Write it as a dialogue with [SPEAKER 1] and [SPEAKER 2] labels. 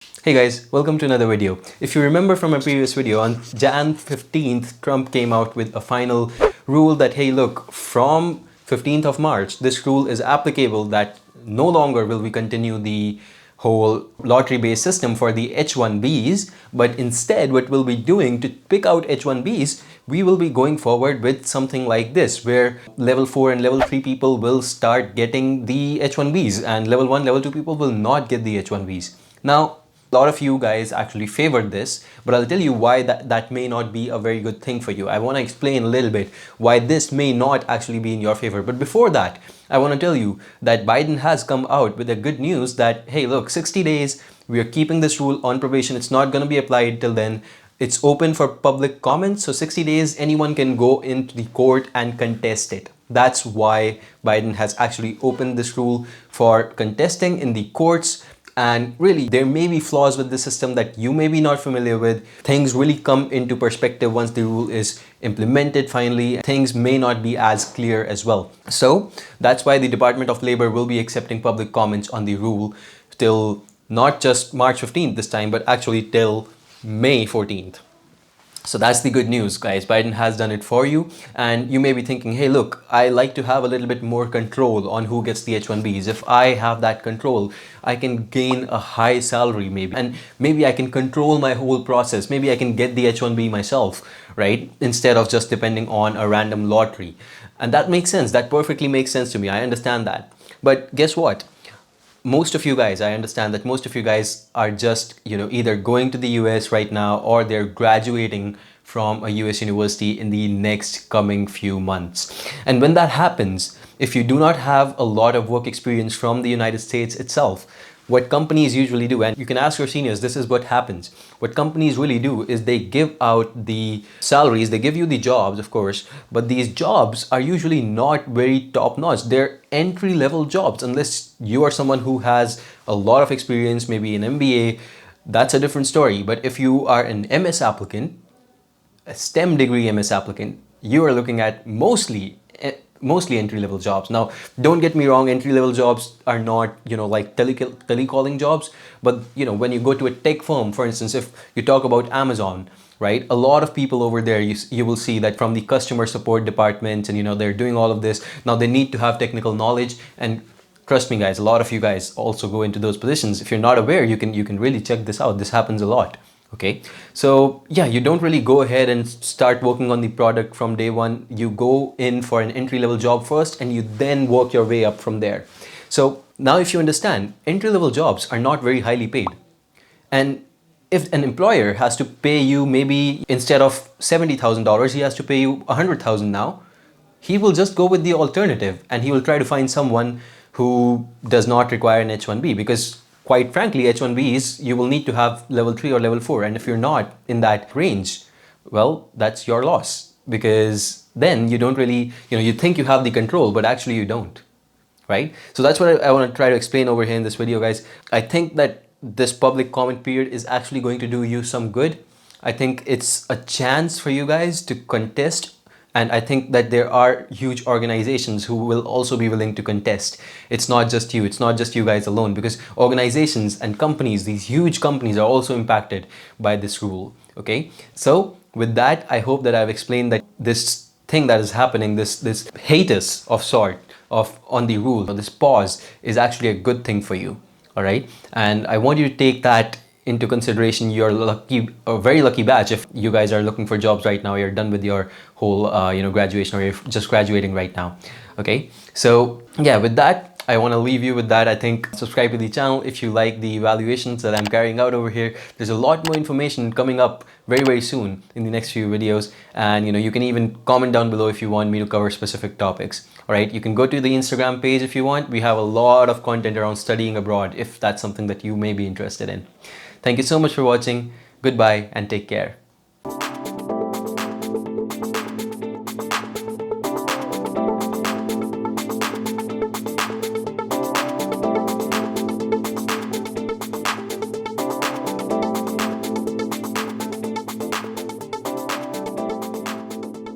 [SPEAKER 1] Hey guys, welcome to another video. If you remember from my previous video, on Jan 15th, Trump came out with a final rule that, hey look, from 15th of March, this rule is applicable that no longer will we continue the whole lottery-based system for the H-1Bs, but instead what we'll be doing to pick out H-1Bs, we will be going forward with something like this, where level 4 and level 3 people will start getting the H-1Bs and level 1, level 2 people will not get the H-1Bs. Now, a lot of you guys actually favored this, but I'll tell you why that may not be a very good thing for you. I want to explain a little bit why this may not actually be in your favor. But before that, I want to tell you that Biden has come out with the good news that, hey, look, 60 days, we are keeping this rule on probation. It's not going to be applied till then. It's open for public comment. So 60 days, anyone can go into the court and contest it. That's why Biden has actually opened this rule for contesting in the courts. And really, there may be flaws with the system that you may be not familiar with. Things really come into perspective once the rule is implemented finally. Things may not be as clear as well. So that's why the Department of Labor will be accepting public comments on the rule till not just March 15th this time, but actually till May 14th. So that's the good news, guys. Biden has done it for you. And you may be thinking, hey, look, I like to have a little bit more control on who gets the H-1Bs. If I have that control, I can gain a high salary maybe. And maybe I can control my whole process. Maybe I can get the H-1B myself, right? Instead of just depending on a random lottery. And that makes sense. That perfectly makes sense to me. I understand that. But guess what? Most of you guys, I understand that most of you guys are just, either going to the US right now or they're graduating from a US university in the next coming few months. And when that happens, if you do not have a lot of work experience from the United States itself, what companies usually do, and you can ask your seniors, this is what happens. What companies really do is they give out the salaries, they give you the jobs, of course, but these jobs are usually not very top-notch. They're entry-level jobs, unless you are someone who has a lot of experience, maybe an MBA, that's a different story. But if you are an MS applicant, a STEM degree MS applicant, you are looking at mostly entry-level jobs. Now, don't get me wrong, entry-level jobs are not, like telecalling jobs. But, when you go to a tech firm, for instance, if you talk about Amazon, right? A lot of people over there, you will see that from the customer support department and, they're doing all of this. Now, they need to have technical knowledge. And trust me, guys, a lot of you guys also go into those positions. If you're not aware, you can really check this out. This happens a lot. Okay, so yeah, you don't really go ahead and start working on the product from day one. You go in for an entry-level job first and you then work your way up from there. So now if you understand, entry-level jobs are not very highly paid. And if an employer has to pay you maybe instead of $70,000, he has to pay you $100,000 now, he will just go with the alternative and he will try to find someone who does not require an H-1B, because quite frankly, H-1Bs, you will need to have level 3 or level 4. And if you're not in that range, well, that's your loss, because then you don't really, you think you have the control, but actually you don't, right? So that's what I want to try to explain over here in this video, guys. I think that this public comment period is actually going to do you some good. I think it's a chance for you guys to contest. And I think that there are huge organizations who will also be willing to contest. It's not just you. It's not just you guys alone, because organizations and companies, these huge companies, are also impacted by this rule. Okay. So with that, I hope that I've explained that this thing that is happening, this hiatus of sort of on the rule, or this pause, is actually a good thing for you. All right. And I want you to take that into consideration. You're lucky, a very lucky batch if you guys are looking for jobs right now. You're done with your whole graduation, or you're just graduating right now. Okay, so yeah, with that, I want to leave you with that. I think subscribe to the channel if you like the evaluations that I'm carrying out over here. There's a lot more information coming up very soon in the next few videos, and you can even comment down below if you want me to cover specific topics. All right, you can go to the Instagram page if you want. We have a lot of content around studying abroad if that's something that you may be interested in. Thank you so much for watching. Goodbye and take care.